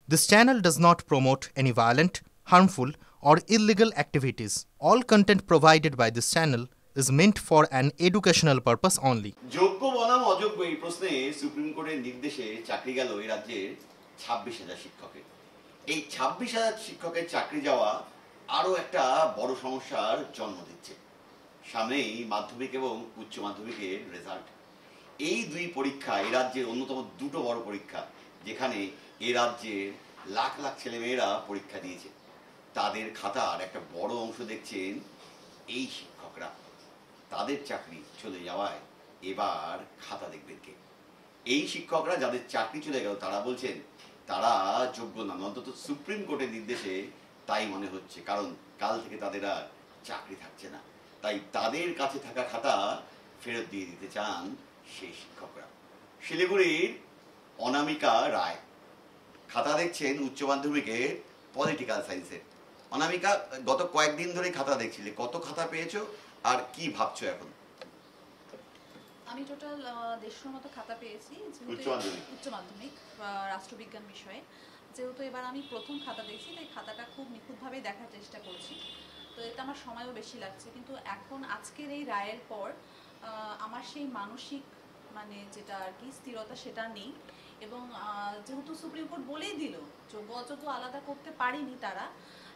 This channel does not promote any violent, harmful, or illegal activities. All content provided by this channel is meant for an educational purpose only. যোগ্য বনাম অযোগ্য এই প্রশ্নে supreme কোর্টের নির্দেশে চাকরি গেল এই রাজ্যের 26,000 শিক্ষকের। এই 26,000 শিক্ষকের চাকরি যাওয়া আরো একটা বড় সমস্যার জন্ম দিচ্ছে। সামনেই মাধ্যমিক এবং উচ্চ মাধ্যমিকের রেজাল্ট। এই দুই পরীক্ষা এই রাজ্যের অন্যতম দুটো বড় পরীক্ষা, যেখানে এই রাজ্যের লাখ লাখ ছেলেমেয়েরা পরীক্ষা দিয়েছে। তাদের খাতার একটা বড় অংশ দেখছেন এই শিক্ষকরা। তাদের চাকরি চলে যাওয়ায় এবার খাতা দেখবেন কে? এই শিক্ষকরা যাদের চাকরি চলে গেল তারা বলছেন তারা যোগ্য নন, অন্তত সুপ্রিম কোর্টের নির্দেশে তাই মনে হচ্ছে, কারণ কাল থেকে তাদের আর চাকরি থাকছে না। তাই তাদের কাছে থাকা খাতা ফেরত দিয়ে দিতে চান সেই শিক্ষকরা। শিলিগুড়ির অনামিকা রায় খাতা দেখছেন উচ্চ মাধ্যমিকের পলিটিক্যাল সায়েন্সের। অনামিকা, গত কয়েকদিন ধরে খাতা দেখছিলে, কত খাতা পেয়েছো আর কি ভাবছো এখন? আমি টোটাল 150 মতো খাতা পেয়েছি উচ্চ মাধ্যমিক রাষ্ট্রবিজ্ঞান বিষয়ে। যেহেতু এবার আমি প্রথম খাতা দেখছি, তাই খাতাটা খুব নিখুঁতভাবে দেখার চেষ্টা করছি, তো এতে আমার সময়ও বেশি লাগছে। কিন্তু এখন আজকের এই রায়ের পর আমার সেই মানসিক যেটা আর কি স্থিরতা সেটা নেই। এবং যেহেতু সুপ্রিম কোর্ট বলেই দিল যোগ্য অযোগ্য আলাদা করতে পারেনি তারা,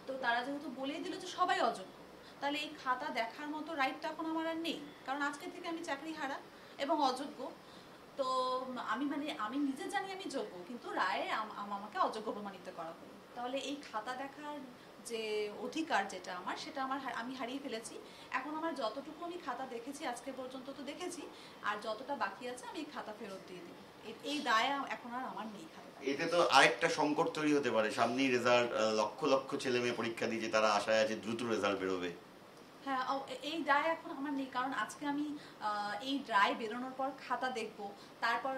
তো তারা যেহেতু বলেই দিল যে সবাই অযোগ্য, তাহলে এই খাতা দেখার মতো রাইটটা এখন আমার আর নেই, কারণ আজকে থেকে আমি চাকরি হারা এবং অযোগ্য। তো আমি নিজে জানি আমি যোগ্য, কিন্তু রায়ে আমাকে অযোগ্য প্রমাণিত করা হলো। তাহলে এই খাতা দেখার যে অধিকার যেটা আমার, সেটা আমি হারিয়ে ফেলেছি। এখন আমার যতটুকু আমি খাতা দেখেছি আজকে পর্যন্ত তো দেখেছি, আর যতটা বাকি আছে আমি খাতা ফেরত দিয়ে দিই। এই দায় এখন আর আমার নেই খাতা। এতে তো আরেকটা সংকট তৈরি হতে পারে, সামনেই রেজাল্ট, লক্ষ লক্ষ ছেলে মেয়ে পরীক্ষা দিয়েছে, তারা আশায় আছে দ্রুত রেজাল্ট বেরোবে। হ্যাঁ, এই রায় এখন আমার নেই, কারণ আজকে আমি এই রায় বেরোনোর পর খাতা দেখব, তারপর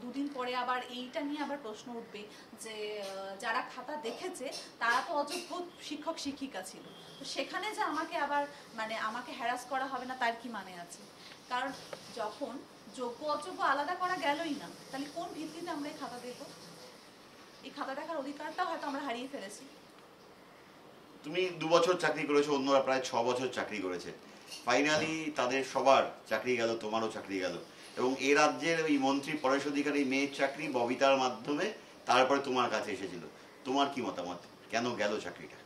দুদিন পরে আবার এইটা নিয়ে আবার প্রশ্ন উঠবে যে যারা খাতা দেখেছে তারা তো অযোগ্য শিক্ষক শিক্ষিকা ছিল, তো সেখানে যে আমাকে আবার আমাকে হ্যারাস করা হবে না তার কি মানে আছে? কারণ যখন যোগ্য অযোগ্য আলাদা করা গেলই না, তাহলে কোন ভিত্তিতে আমরা এই খাতা দেখব? এই খাতা দেখার অধিকারটা হয়তো আমরা হারিয়ে ফেলেছি। তুমি 2 বছর চাকরি করেছো, অন্যরা প্রায় 6 বছর চাকরি করেছে। ফাইনালি তাদের সবার চাকরি গেল, তোমারও চাকরি গেল। এবং এ রাজ্যের ওই মন্ত্রী পরেশ অধিকারী মেয়ের চাকরি ববিতার মাধ্যমে তারপরে তোমার কাছে এসেছিল। তোমার কি মতামত, কেন গেল চাকরিটা?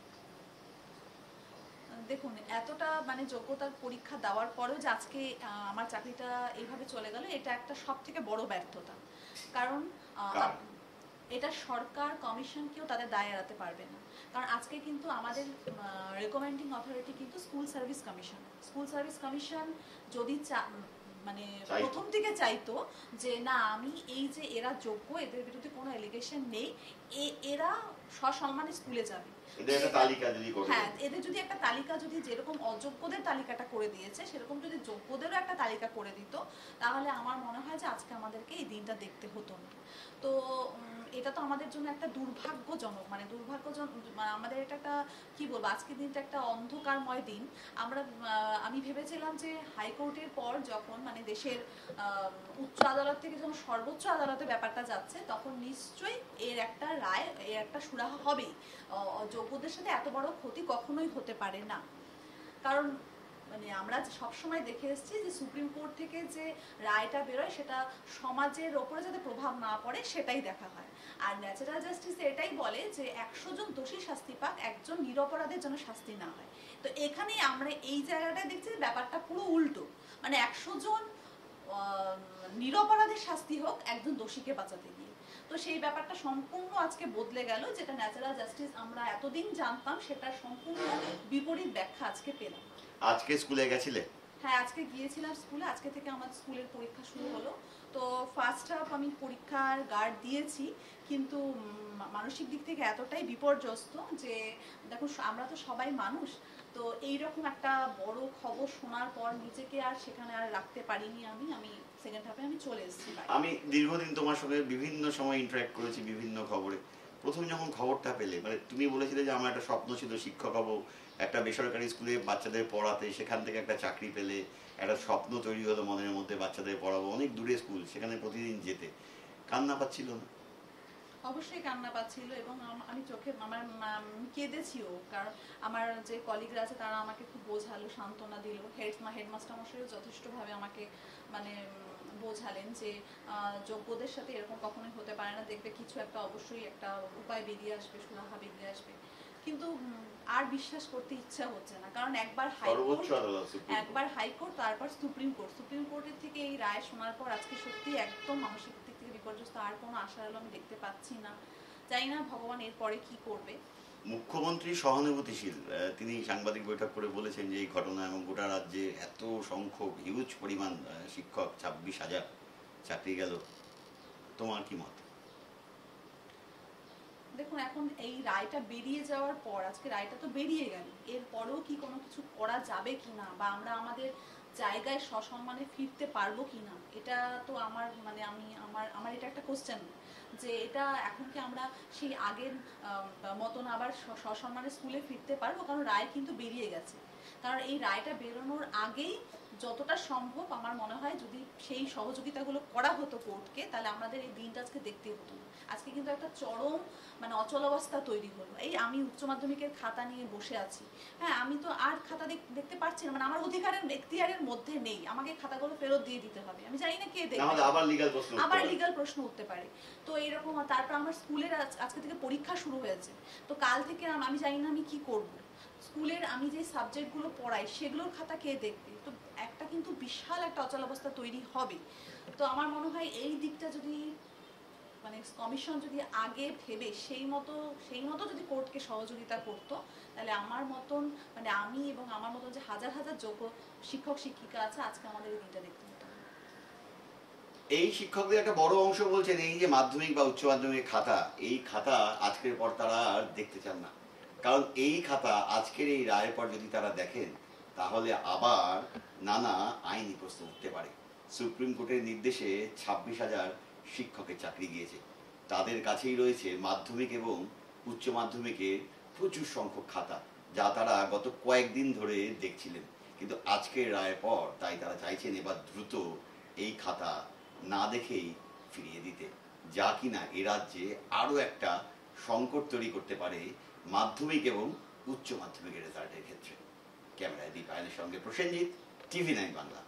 দেখুন, এতটা যোগ্যতার পরীক্ষা দেওয়ার পরেও যে আজকে আমার চাকরিটা এইভাবে চলে গেল, এটা একটা সব থেকে বড় ব্যর্থতা। কারণ এটা সরকার কমিশন কেউ তাদের দায় এড়াতে পারবে না। কারণ আজকে কিন্তু আমাদের রেকমেন্ডিং অথরিটি কিন্তু স্কুল সার্ভিস কমিশন যদি প্রথম দিকে চাইতো যে না, আমি এই যে এরা যোগ্য, এদের বিরুদ্ধে কোনো এলিগেশন নেই, এরা সসম্মানে স্কুলে যাবে, হ্যাঁ, এদের যদি একটা তালিকা, যদি যেরকম অযোগ্যদের তালিকাটা করে দিয়েছে সেরকম যদি যোগ্যদেরও একটা তালিকা করে দিত, তাহলে আমার মনে হয় যে আজকে আমাদেরকে এই দিনটা দেখতে হতো না। তো এটা তো আমাদের জন্য একটা দুর্ভাগ্যজনক, আমাদের এটা একটা কি বলবো, আজকের দিনটা একটা অন্ধকারময় দিন। আমি ভেবেছিলাম যে হাইকোর্টের পর যখন দেশের উচ্চ আদালত থেকে যখন সর্বোচ্চ আদালতে ব্যাপারটা যাচ্ছে, তখন নিশ্চয়ই এর একটা রায়, এর একটা সুরাহা হবেই। যোগ্যদের সাথে এত বড় ক্ষতি কখনোই হতে পারে না। কারণ আমরা সবসময় দেখে এসেছি যে সুপ্রিম কোর্ট থেকে যে রায়টা বেরোয় সেটা সমাজের ওপরে যাতে প্রভাব না পড়ে সেটাই দেখা হয়। আর ন্যাচারাল জাস্টিস এটাই বলে যে 100 জন দোষী শাস্তি পাক, একজন নিরপরাধের জন্য শাস্তি না হয়। তো এখানে আমরা এই জায়গাটায় দেখছি ব্যাপারটা পুরো উল্টো, 100 জন নিরপরাধের শাস্তি হোক একজন দোষীকে বাঁচাতে গিয়ে। তো সেই ব্যাপারটা সম্পূর্ণ আজকে বদলে গেল, যেটা ন্যাচারাল জাস্টিস আমরা এতদিন জানতাম সেটার সম্পূর্ণ বিপরীত ব্যাখ্যা আজকে পেলাম। আজকে স্কুলে গেছিলে? হ্যাঁ, আজকে গিয়েছিলাম স্কুলে। আজকে থেকে আমার স্কুলের পরীক্ষা শুরু হলো। তো ফার্স্ট হাফ আমি পরীক্ষার গার্ড দিয়েছি, কিন্তু মানসিক দিক থেকে এতটাই বিপর্যস্ত যে দেখুন, আমরা তো সবাই মানুষ, তো এইরকম একটা বড় খবর শোনার পর নিজেকে আর সেখানে আর রাখতে পারিনি। আমি সেকেন্ড হাফে আমি চলে এসেছি। আমি দীর্ঘদিন তোমার সঙ্গে বিভিন্ন সময় ইন্টারঅ্যাক্ট করেছি বিভিন্ন খবরে। প্রথম যখন খবরটা পেলে, তুমি বলেছিলে যে আমার একটা স্বপ্ন ছিল শিক্ষক হবো, একটা বেসরকারি স্কুলে বাচ্চাদের পড়াতে, সেখান থেকে একটা চাকরি পেলে একটা স্বপ্ন তৈরি হলো মনের মধ্যে, বাচ্চাদের পড়াবো, অনেক দূরে স্কুল, সেখানে প্রতিদিন যেতে। কান্না পাচ্ছিল না? অবশ্যই কান্না পাচ্ছিল এবং আমি চোখে আমার কেঁদেছিও, কারণ আমার যে কলিগরা আছে তারা আমাকে খুব বোঝালো, সান্ত্বনা দিল। হেডমাস্টার মশাইও যথেষ্টভাবে আমাকে মানে বোঝালেন যে যোগ্যদের সাথে এরকম কখনোই হতে পারে না, দেখবে কিছু একটা অবশ্যই একটা উপায় বেরিয়ে আসবে, সুরাহা বেরিয়ে আসবে। কিন্তু আর বিশ্বাস করতে ইচ্ছা হচ্ছে না, কারণ একবার হাইকোর্ট তারপর সুপ্রিম কোর্টের থেকে এই রায় শোনার পর আজকে সত্যি একদম মানসিক দিক থেকে বিপর্যস্ত, আর কোনো আশার আলো আমি দেখতে পাচ্ছি না। জানি না ভগবান এরপরে কি করবে। মুখ্যমন্ত্রী সহানুভূতিশীল, তিনি সাংবাদিক বৈঠক করে বলেছেন যে এই ঘটনা এবং গোটা রাজ্যে এত সংখ্যক হিউজ পরিমাণ শিক্ষক 26,000 চাকরি গেল, তোমার কি মত? দেখুন, এখন এই রায়টা বেরিয়ে যাওয়ার পর, আজকে রায়টা তো বেরিয়ে গেল, এরপরেও কি কোনো কিছু করা যাবে কিনা বা আমরা আমাদের জায়গায় সসম্মানে ফিরতে পারবো কিনা, এটা তো আমার মানে আমার এটা একটা কোশ্চেন যে এটা এখন কি আমরা সেই আগের মতন আবার সসম্মানে স্কুলে ফিরতে পারবো? কারণ রায় কিন্তু বেরিয়ে গেছে। কারণ এই রায়টা বেরোনোর আগেই যতটা সম্ভব আমার মনে হয় যদি সেই সহযোগিতাগুলো করা হতো কোর্টকে, তাহলে আমাদের এই দিনটা আজকে দেখতে হতো না। আজকে কিন্তু একটা চরম মানে অচলাবস্থা তৈরি হলো। এই আমি উচ্চ মাধ্যমিকের খাতা নিয়ে বসে আছি, হ্যাঁ, আমি তো আর খাতা দেখতে পারছি না, মানে আমার অধিকারের এখতিয়ারের মধ্যে নেই, আমাকে খাতাগুলো ফেরত দিয়ে দিতে হবে। আমি জানি না কে দেখবে, আবার লিগ্যাল প্রশ্ন উঠতে পারে। তো এরকম, তারপর আমার স্কুলের আজকে থেকে পরীক্ষা শুরু হয়েছে, তো কাল থেকে আমি জানি না আমি কি করব। স্কুলের আমি যে সাবজেক্টগুলো পড়াই সেগুলোর খাতা কে দেখবে? তো একটা কিন্তু বিশাল একটা অচলাবস্থা তৈরি হবে। তো আমার মনে হয় এই দিকটা যদি মানে কমিশন যদি আগে ভেবে সেই মতো যদি কোর্টকে সহযোগিতা করতো, তাহলে আমার মতন মানে আমি এবং আমার মতন যে হাজার হাজার যোগ্য শিক্ষক শিক্ষিকা আছে, আজকে আমাদের এই দিনটা দেখতে হতো। এই শিক্ষকদের একটা বড় অংশ বলছেন এই যে মাধ্যমিক বা উচ্চ মাধ্যমিক খাতা, এই খাতা আজকের পর তারা আর দেখতে চান না। কারণ এই খাতা আজকের এই রায়ের পর যদি তারা দেখেন, তাহলে আবার নানা আইনি প্রশ্ন উঠতে পারে। সুপ্রিম কোর্টের নির্দেশে 26,000 শিক্ষকের চাকরি গিয়েছে, তাদের কাছেই রয়েছে মাধ্যমিক এবং উচ্চ মাধ্যমিকের প্রচুর সংখ্যক খাতা, যা তারা গত কয়েকদিন ধরে দেখছিলেন। কিন্তু আজকের রায়ের পর তাই তারা চাইছেন এবার দ্রুত এই খাতা না দেখেই ফিরিয়ে দিতে, যা কিনা এ রাজ্যে আরো একটা সংকট তৈরি করতে পারে মাধ্যমিক এবং উচ্চ মাধ্যমিকের রেজাল্টের ক্ষেত্রে। ক্যামেরায় দীপায়নের সঙ্গে প্রসেনজিৎ, TV9 বাংলা।